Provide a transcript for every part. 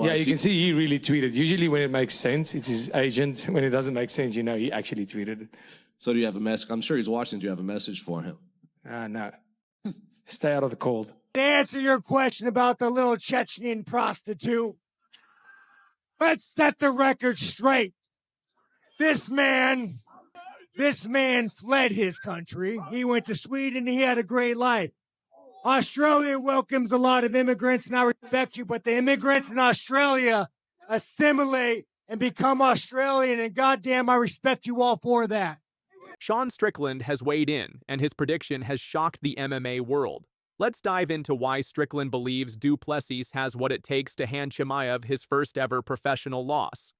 Yeah, you can see he really tweeted. Usually when it makes sense, it's his agent. When it doesn't make sense, you know, he actually tweeted it. So do you have a message? I'm sure he's watching. Do you have a message for him? No. Stay out of the cold. To answer your question about the little Chechen prostitute, let's set the record straight. This man fled his country. He went to Sweden. He had a great life. Australia welcomes a lot of immigrants, and I respect you, but the immigrants in Australia assimilate and become Australian, and goddamn, I respect you all for that. Sean Strickland has weighed in, and his prediction has shocked the MMA world. Let's dive into why Strickland believes Du Plessis has what it takes to hand Chimaev his first ever professional loss.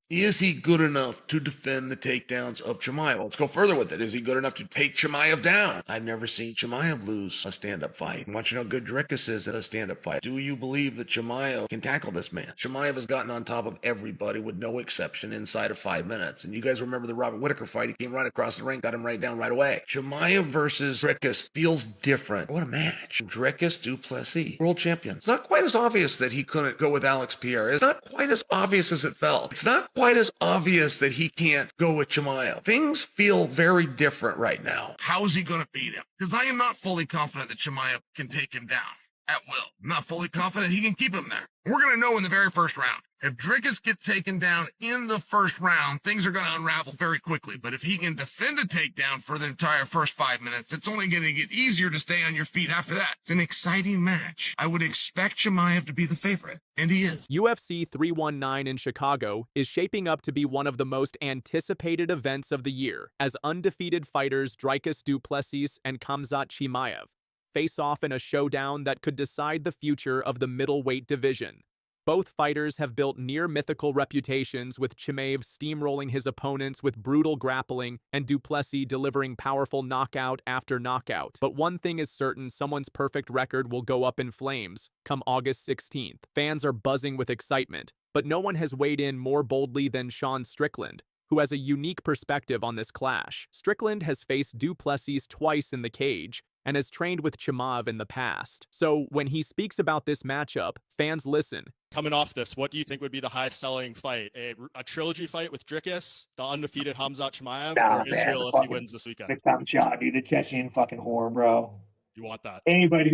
Is he good enough to defend the takedowns of Chimaev? Let's go further with it. Is he good enough to take Chimaev down? I've never seen Chimaev lose a stand-up fight. I want you to know how good Dricus is at a stand-up fight. Do you believe that Chimaev can tackle this man? Chimaev has gotten on top of everybody with no exception inside of 5 minutes. And you guys remember the Robert Whittaker fight. He came right across the ring, got him right down right away. Chimaev versus Dricus feels different. What a match. Dricus Du Plessis, world champion. It's not quite as obvious that he couldn't go with Alex Pierre. It's not quite as obvious as it felt. It's not quite as obvious that he can't go with Chimaev. Things feel very different right now. How is he going to beat him? Because I am not fully confident that Chimaev can take him down at will. I'm not fully confident he can keep him there. We're going to know in the very first round. If Dricus gets taken down in the first round, things are going to unravel very quickly. But if he can defend a takedown for the entire first 5 minutes, it's only going to get easier to stay on your feet after that. It's an exciting match. I would expect Chimaev to be the favorite, and he is. UFC 319 in Chicago is shaping up to be one of the most anticipated events of the year, as undefeated fighters Dricus Du Plessis and Khamzat Chimaev face off in a showdown that could decide the future of the middleweight division. Both fighters have built near-mythical reputations, with Chimaev steamrolling his opponents with brutal grappling and Du Plessis delivering powerful knockout after knockout. But one thing is certain, someone's perfect record will go up in flames come August 16th. Fans are buzzing with excitement, but no one has weighed in more boldly than Sean Strickland, who has a unique perspective on this clash. Strickland has faced Du Plessis twice in the cage and has trained with Chimaev in the past. So when he speaks about this matchup, fans listen. Coming off this, what do you think would be the highest-selling fight? A trilogy fight with Dricus, the undefeated Khamzat Chimaev, or Israel if he wins this weekend? The Khamzat, dude, the Chechen fucking whore, bro. You want that? Anybody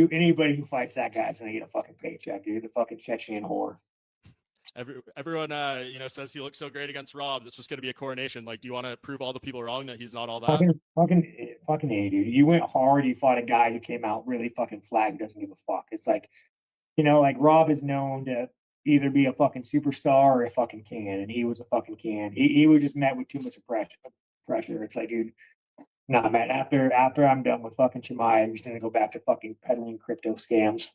who fights that guy's gonna get a fucking paycheck, dude. The fucking Chechen whore. Everyone, says he looks so great against Rob. It's just going to be a coronation. Like, do you want to prove all the people wrong that he's not all that? Fucking A, dude. You went hard. You fought a guy who came out really fucking flat. Who doesn't give a fuck. It's like, like Rob is known to either be a fucking superstar or a fucking can, and he was a fucking can. He was just met with too much pressure. It's like, dude, nah, man. After I'm done with fucking Chimaev, I'm just gonna go back to fucking peddling crypto scams.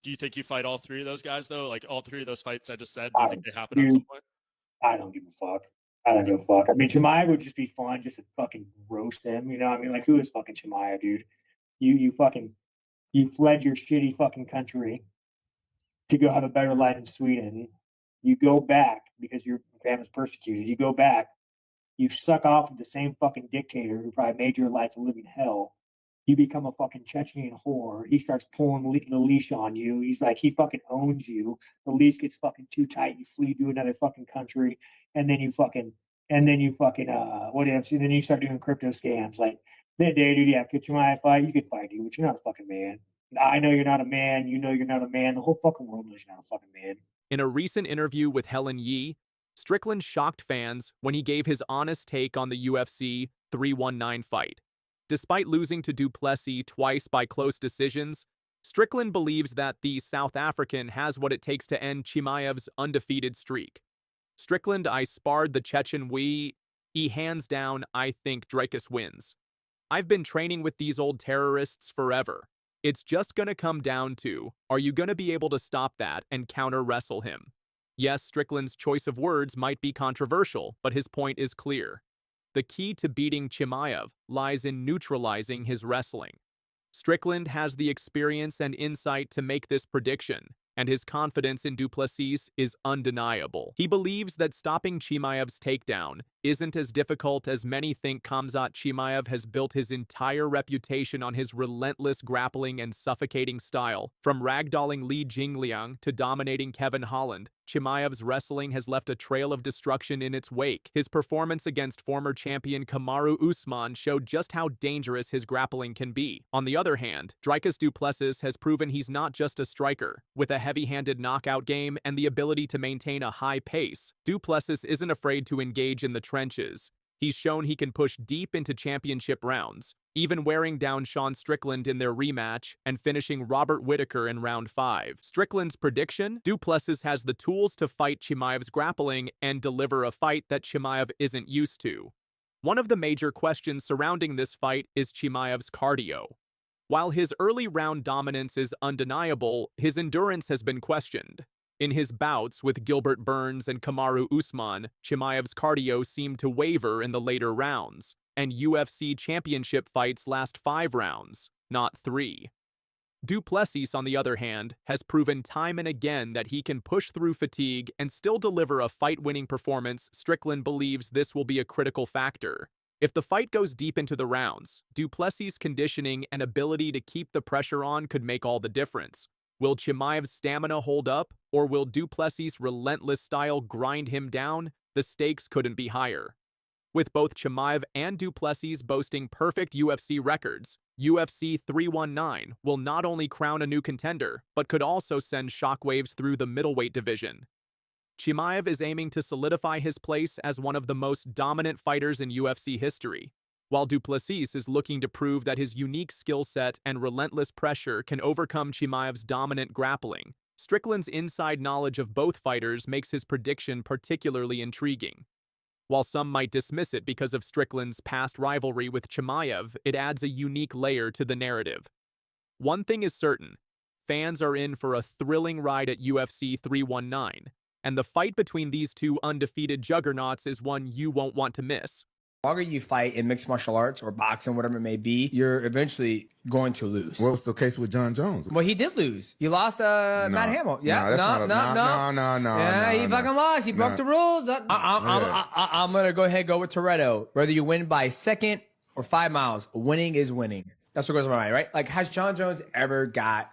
Do you think you fight all three of those guys, though? Like, all three of those fights I just said, do you think they happen at some point? I don't give a fuck. I don't give a fuck. I mean, Chimaev would just be fun just to fucking roast him. You know what I mean? Like, who is fucking Chimaev, dude? You fled your shitty fucking country to go have a better life in Sweden. You go back because your family's persecuted. You go back. You suck off with the same fucking dictator who probably made your life a living hell. You become a fucking Chechen whore. He starts pulling the leash on you. He's like, he fucking owns you. The leash gets fucking too tight. You flee to another fucking country, and then you what else? And then you start doing crypto scams. Like, that day, dude, yeah, could you fight? You could fight, dude, but you're not a fucking man. I know you're not a man. You know you're not a man. The whole fucking world knows you're not a fucking man. In a recent interview with Helen Yee, Strickland shocked fans when he gave his honest take on the UFC 319 fight. Despite losing to Du Plessis twice by close decisions, Strickland believes that the South African has what it takes to end Chimaev's undefeated streak. Strickland, I sparred the Chechen he hands down, I think Dricus wins. I've been training with these old terrorists forever. It's just gonna come down to, are you gonna be able to stop that and counter-wrestle him? Yes, Strickland's choice of words might be controversial, but his point is clear. The key to beating Chimaev lies in neutralizing his wrestling. Strickland has the experience and insight to make this prediction, and his confidence in Du Plessis is undeniable. He believes that stopping Chimaev's takedown isn't as difficult as many think. Khamzat Chimaev has built his entire reputation on his relentless grappling and suffocating style. From ragdolling Li Jingliang to dominating Kevin Holland, Chimaev's wrestling has left a trail of destruction in its wake. His performance against former champion Kamaru Usman showed just how dangerous his grappling can be. On the other hand, Dricus Du Plessis has proven he's not just a striker. With a heavy-handed knockout game and the ability to maintain a high pace, Du Plessis isn't afraid to engage in the trenches. He's shown he can push deep into championship rounds, even wearing down Sean Strickland in their rematch and finishing Robert Whittaker in round 5. Strickland's prediction? Du Plessis has the tools to fight Chimaev's grappling and deliver a fight that Chimaev isn't used to. One of the major questions surrounding this fight is Chimaev's cardio. While his early round dominance is undeniable, his endurance has been questioned. In his bouts with Gilbert Burns and Kamaru Usman, Chimaev's cardio seemed to waver in the later rounds, and UFC championship fights last 5 rounds, not 3. Du Plessis, on the other hand, has proven time and again that he can push through fatigue and still deliver a fight-winning performance. Strickland believes this will be a critical factor. If the fight goes deep into the rounds, Du Plessis' conditioning and ability to keep the pressure on could make all the difference. Will Chimaev's stamina hold up, or will Du Plessis' relentless style grind him down? The stakes couldn't be higher. With both Chimaev and Du Plessis boasting perfect UFC records, UFC 319 will not only crown a new contender, but could also send shockwaves through the middleweight division. Chimaev is aiming to solidify his place as one of the most dominant fighters in UFC history, while Du Plessis is looking to prove that his unique skill set and relentless pressure can overcome Chimaev's dominant grappling. Strickland's inside knowledge of both fighters makes his prediction particularly intriguing. While some might dismiss it because of Strickland's past rivalry with Chimaev, it adds a unique layer to the narrative. One thing is certain, fans are in for a thrilling ride at UFC 319, and the fight between these two undefeated juggernauts is one you won't want to miss. The longer you fight in mixed martial arts or boxing, whatever it may be, you're eventually going to lose. What was the case with John Jones? Well, he did lose. He lost Matt Hamill. Yeah, no. Yeah, he fucking lost. He broke the rules. I'm going to go ahead and go with Toretto. Whether you win by second or 5 miles, winning is winning. That's what goes in my mind, right? Like, has John Jones ever got,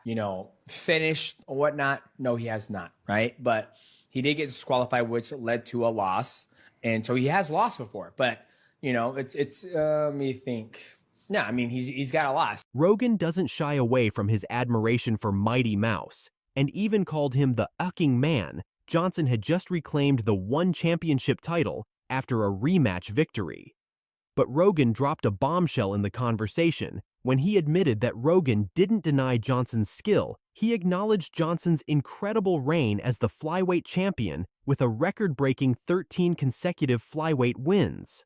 finished or whatnot? No, he has not, right? But he did get disqualified, which led to a loss. And so he has lost before. But let me think. No, I mean, he's got a loss. Rogan doesn't shy away from his admiration for Mighty Mouse, and even called him the cking man. Johnson had just reclaimed the one championship title after a rematch victory. But Rogan dropped a bombshell in the conversation when he admitted that Rogan didn't deny Johnson's skill. He acknowledged Johnson's incredible reign as the flyweight champion with a record-breaking 13 consecutive flyweight wins.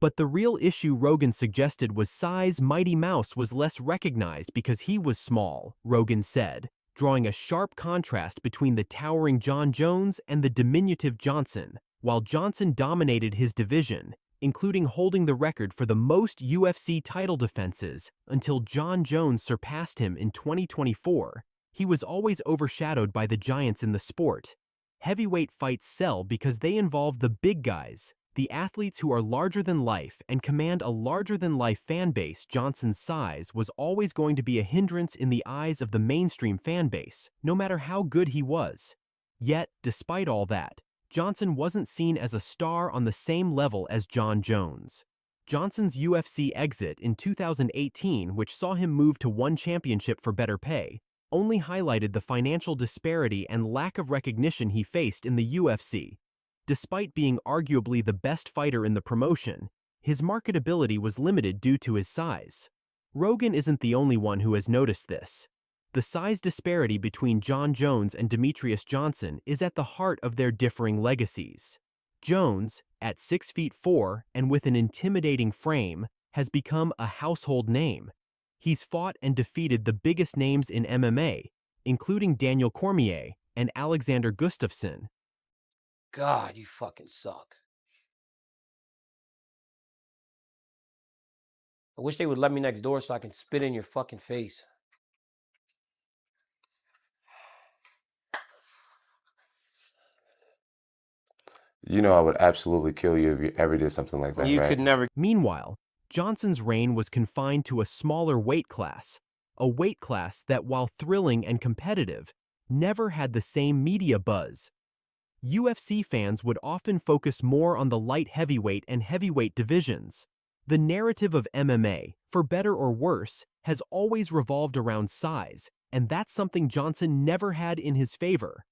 But the real issue Rogan suggested was size. Mighty Mouse was less recognized because he was small, Rogan said, drawing a sharp contrast between the towering John Jones and the diminutive Johnson. While Johnson dominated his division, including holding the record for the most UFC title defenses until John Jones surpassed him in 2024, he was always overshadowed by the giants in the sport. Heavyweight fights sell because they involve the big guys, the athletes who are larger than life and command a larger-than-life fan base. Johnson's size was always going to be a hindrance in the eyes of the mainstream fan base, no matter how good he was. Yet, despite all that, Johnson wasn't seen as a star on the same level as John Jones. Johnson's UFC exit in 2018, which saw him move to one championship for better pay, only highlighted the financial disparity and lack of recognition he faced in the UFC. Despite being arguably the best fighter in the promotion, his marketability was limited due to his size. Rogan isn't the only one who has noticed this. The size disparity between John Jones and Demetrius Johnson is at the heart of their differing legacies. Jones, at 6'4" and with an intimidating frame, has become a household name. He's fought and defeated the biggest names in MMA, including Daniel Cormier and Alexander Gustafsson. God, you fucking suck. I wish they would let me next door so I can spit in your fucking face. You know I would absolutely kill you if you ever did something like that, You right? could never. Meanwhile, Johnson's reign was confined to a smaller weight class, a weight class that, while thrilling and competitive, never had the same media buzz. UFC fans would often focus more on the light heavyweight and heavyweight divisions. The narrative of MMA, for better or worse, has always revolved around size, and that's something Johnson never had in his favor.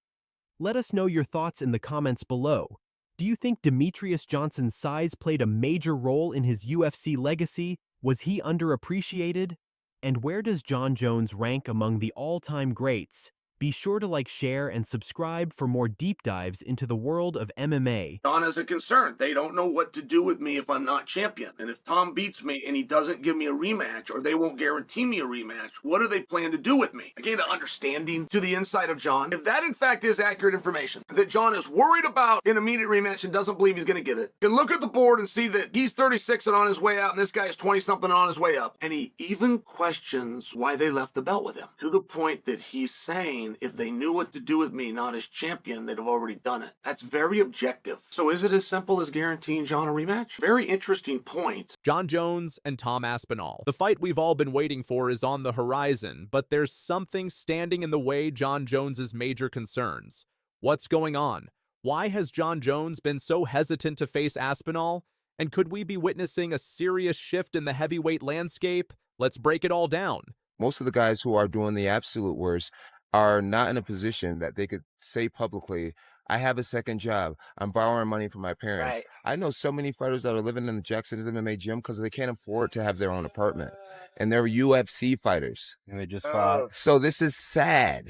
Let us know your thoughts in the comments below. Do you think Demetrius Johnson's size played a major role in his UFC legacy? Was he underappreciated? And where does Jon Jones rank among the all-time greats? Be sure to like, share, and subscribe for more deep dives into the world of MMA. Don is a concern. They don't know what to do with me if I'm not champion. And if Tom beats me and he doesn't give me a rematch, or they won't guarantee me a rematch, what do they plan to do with me? Again, an understanding to the inside of Jon. If that in fact is accurate information, that Jon is worried about an immediate rematch and doesn't believe he's going to get it, you can look at the board and see that he's 36 and on his way out, and this guy is 20-something on his way up. And he even questions why they left the belt with him, to the point that he's saying, if they knew what to do with me not as champion, they'd have already done it. That's very objective. So is it as simple as guaranteeing Jon a rematch? Very interesting point. Jon Jones and Tom Aspinall. The fight we've all been waiting for is on the horizon, but there's something standing in the way Jon Jones's major concerns. What's going on? Why has Jon Jones been so hesitant to face Aspinall? And could we be witnessing a serious shift in the heavyweight landscape? Let's break it all down. Most of the guys who are doing the absolute worst are not in a position that they could say publicly, I have a second job. I'm borrowing money from my parents. Right. I know so many fighters that are living in the Jackson's MMA gym because they can't afford to have their own apartment. And they're UFC fighters. And they just fought. So this is sad.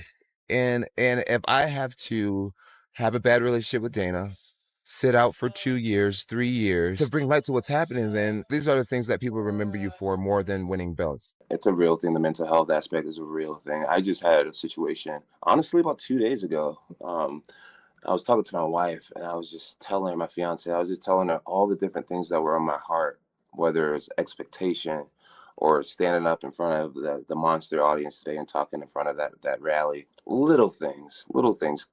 And if I have to have a bad relationship with Dana, sit out for 2 years, 3 years, to bring light to what's happening, then these are the things that people remember you for more than winning belts. It's a real thing. The mental health aspect is a real thing. I just had a situation, honestly, about 2 days ago. I was talking to my wife, and I was just telling her, my fiance, I was just telling her all the different things that were on my heart, whether it's expectation or standing up in front of the monster audience today and talking in front of that rally. Little things,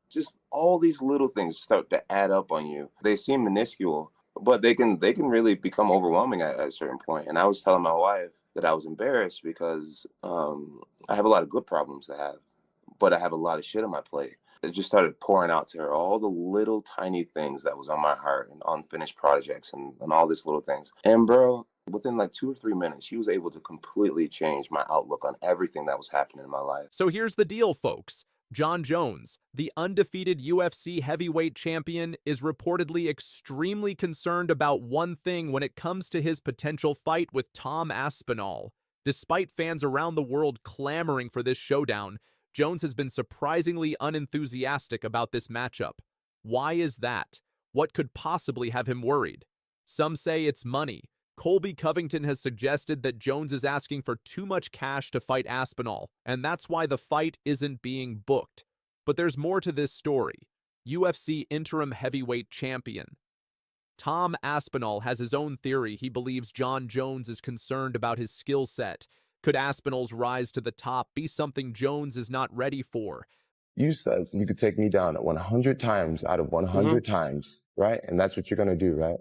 just all these little things start to add up on you. They seem minuscule, but they can really become overwhelming at a certain point. And I was telling my wife that I was embarrassed because I have a lot of good problems to have, but I have a lot of shit on my plate. It just started pouring out to her, all the little tiny things that was on my heart and unfinished projects and all these little things. And bro, within like 2 or 3 minutes, she was able to completely change my outlook on everything that was happening in my life. So here's the deal, folks. Jon Jones, the undefeated UFC heavyweight champion, is reportedly extremely concerned about one thing when it comes to his potential fight with Tom Aspinall. Despite fans around the world clamoring for this showdown, Jones has been surprisingly unenthusiastic about this matchup. Why is that? What could possibly have him worried? Some say it's money. Colby Covington has suggested that Jones is asking for too much cash to fight Aspinall, and that's why the fight isn't being booked. But there's more to this story. UFC interim heavyweight champion Tom Aspinall has his own theory. He believes Jon Jones is concerned about his skill set. Could Aspinall's rise to the top be something Jones is not ready for? You said you could take me down 100 times out of 100 times, right? And that's what you're going to do, right?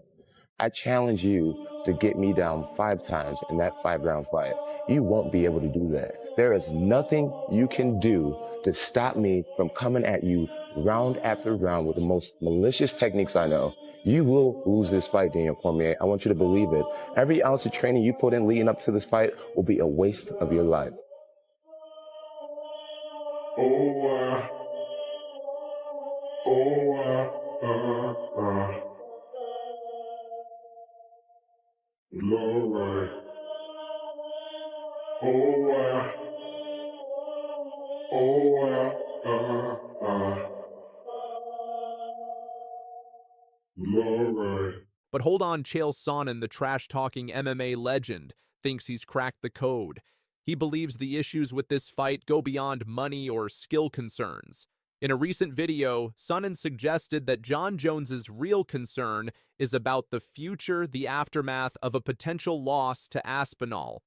I challenge you to get me down 5 times in that 5-round fight. You won't be able to do that. There is nothing you can do to stop me from coming at you round after round with the most malicious techniques I know. You will lose this fight, Daniel Cormier. I want you to believe it. Every ounce of training you put in leading up to this fight will be a waste of your life. But hold on, Chael Sonnen, the trash-talking MMA legend, thinks he's cracked the code. He believes the issues with this fight go beyond money or skill concerns. In a recent video, Sonnen suggested that Jon Jones's real concern is about the future, the aftermath of a potential loss to Aspinall.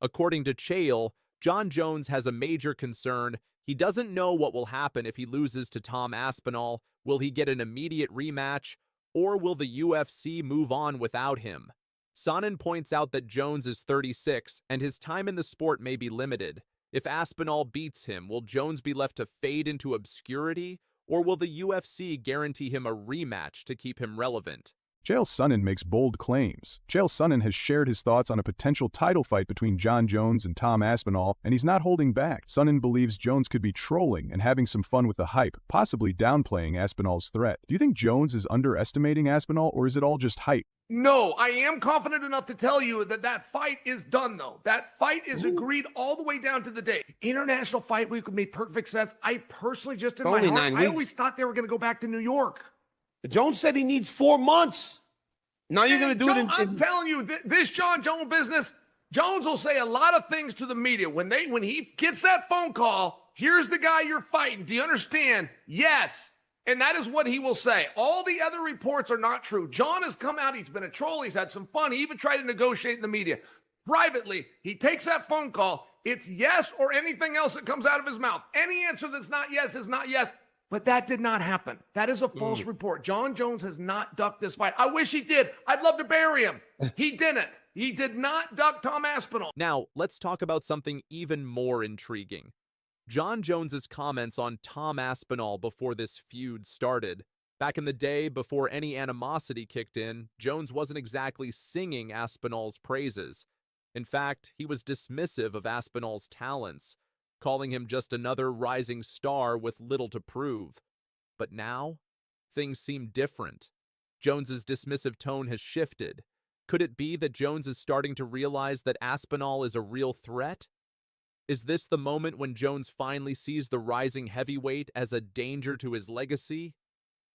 According to Chael, Jon Jones has a major concern. He doesn't know what will happen if he loses to Tom Aspinall. Will he get an immediate rematch? or will the UFC move on without him? Sonnen points out that Jones is 36 and his time in the sport may be limited. If Aspinall beats him, will Jones be left to fade into obscurity, or will the UFC guarantee him a rematch to keep him relevant? Chael Sonnen makes bold claims. Chael Sonnen has shared his thoughts on a potential title fight between Jon Jones and Tom Aspinall, and he's not holding back. Sonnen believes Jones could be trolling and having some fun with the hype, possibly downplaying Aspinall's threat. Do you think Jones is underestimating Aspinall, or is it all just hype? No, I am confident enough to tell you that that fight is done, though. That fight is agreed all the way down to the day. International Fight Week would make perfect sense. I personally, just in my Only heart, 9 I weeks. always thought they were going to go back to New York. He said he needs 4 months. Now you're going to do it I'm telling you, this Jon Jones business, Jones will say a lot of things to the media. When he gets that phone call, here's the guy you're fighting. Do you understand? Yes. And that is what he will say. All the other reports are not true. Jon has come out. He's been a troll. He's had some fun. He even tried to negotiate in the media. Privately, he takes that phone call. It's yes or anything else that comes out of his mouth. Any answer that's not yes is not yes. But that did not happen. That is a false report. Jon Jones has not ducked this fight. I wish he did. I'd love to bury him. He didn't. He did not duck Tom Aspinall. Now, let's talk about something even more intriguing. Jon Jones's comments on Tom Aspinall before this feud started. Back in the day, before any animosity kicked in, Jones wasn't exactly singing Aspinall's praises. In fact, he was dismissive of Aspinall's talents, calling him just another rising star with little to prove. But now, things seem different. Jones's dismissive tone has shifted. Could it be that Jones is starting to realize that Aspinall is a real threat? Is this the moment when Jones finally sees the rising heavyweight as a danger to his legacy?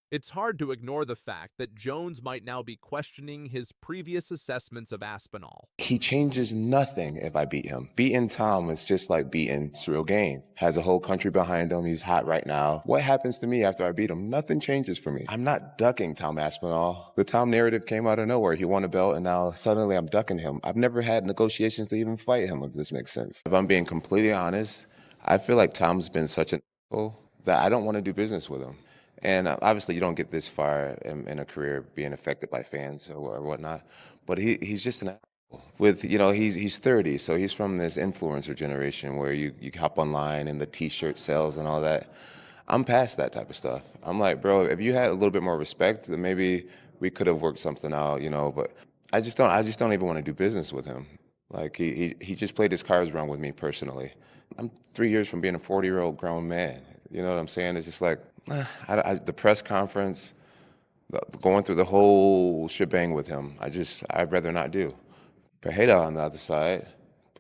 It's hard to ignore the fact that Jones might now be questioning his previous assessments of Aspinall. He changes nothing if I beat him. Beating Tom is just like beating Cyril Gain. Has a whole country behind him. He's hot right now. What happens to me after I beat him? Nothing changes for me. I'm not ducking Tom Aspinall. The Tom narrative came out of nowhere. He won a belt and now suddenly I'm ducking him. I've never had negotiations to even fight him, if this makes sense. If I'm being completely honest, I feel like Tom's been such an asshole that I don't want to do business with him. And obviously, you don't get this far in a career being affected by fans or whatnot. But he's just an asshole. With he's 30, so he's from this influencer generation where you hop online and the T-shirt sales and all that. I'm past that type of stuff. I'm like, bro, if you had a little bit more respect, then maybe we could have worked something out, But I just don't even want to do business with him. Like he just played his cards wrong with me personally. I'm 3 years from being a 40-year-old grown man. You know what I'm saying? It's just like the press conference, going through the whole shebang with him. I'd rather not do. Pereira on the other side,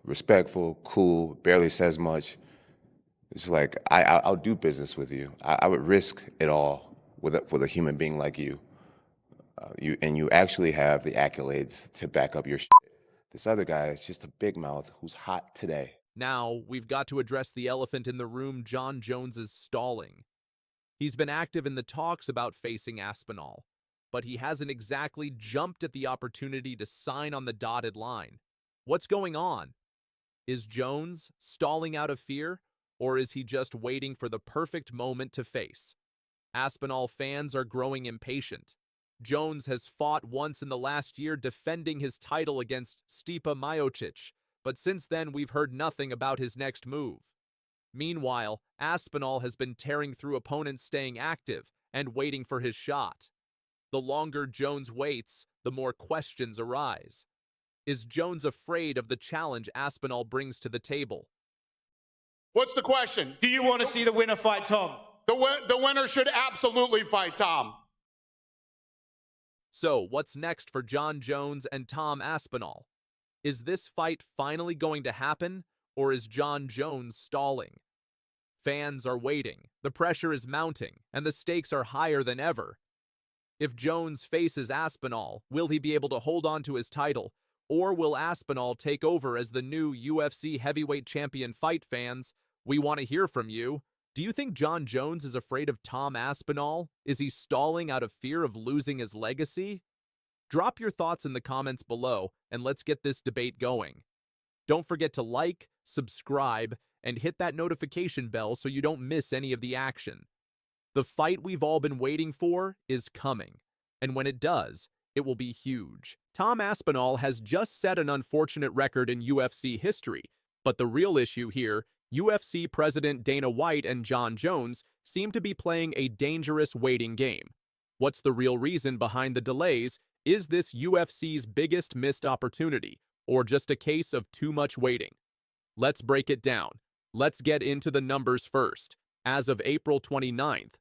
respectful, cool, barely says much. It's like I'll do business with you. I would risk it all with a human being like you. You actually have the accolades to back up your shit. This other guy is just a big mouth who's hot today. Now, we've got to address the elephant in the room. Jon Jones is stalling. He's been active in the talks about facing Aspinall, but he hasn't exactly jumped at the opportunity to sign on the dotted line. What's going on? Is Jones stalling out of fear, or is he just waiting for the perfect moment to face? Aspinall fans are growing impatient. Jones has fought once in the last year defending his title against Stipe Miocic, but since then we've heard nothing about his next move. Meanwhile, Aspinall has been tearing through opponents staying active and waiting for his shot. The longer Jones waits, the more questions arise. Is Jones afraid of the challenge Aspinall brings to the table? What's the question? Do you want to see the winner fight Tom? The winner should absolutely fight Tom. So, what's next for Jon Jones and Tom Aspinall? Is this fight finally going to happen, or is Jon Jones stalling? Fans are waiting, the pressure is mounting, and the stakes are higher than ever. If Jones faces Aspinall, will he be able to hold on to his title, or will Aspinall take over as the new UFC heavyweight champion? Fight fans, we want to hear from you. Do you think Jon Jones is afraid of Tom Aspinall? Is he stalling out of fear of losing his legacy? Drop your thoughts in the comments below, and let's get this debate going. Don't forget to like, subscribe, and hit that notification bell so you don't miss any of the action. The fight we've all been waiting for is coming. And when it does, it will be huge. Tom Aspinall has just set an unfortunate record in UFC history, but the real issue here, UFC President Dana White and Jon Jones seem to be playing a dangerous waiting game. What's the real reason behind the delays? Is this UFC's biggest missed opportunity, or just a case of too much waiting? Let's break it down. Let's get into the numbers first. As of April 29th,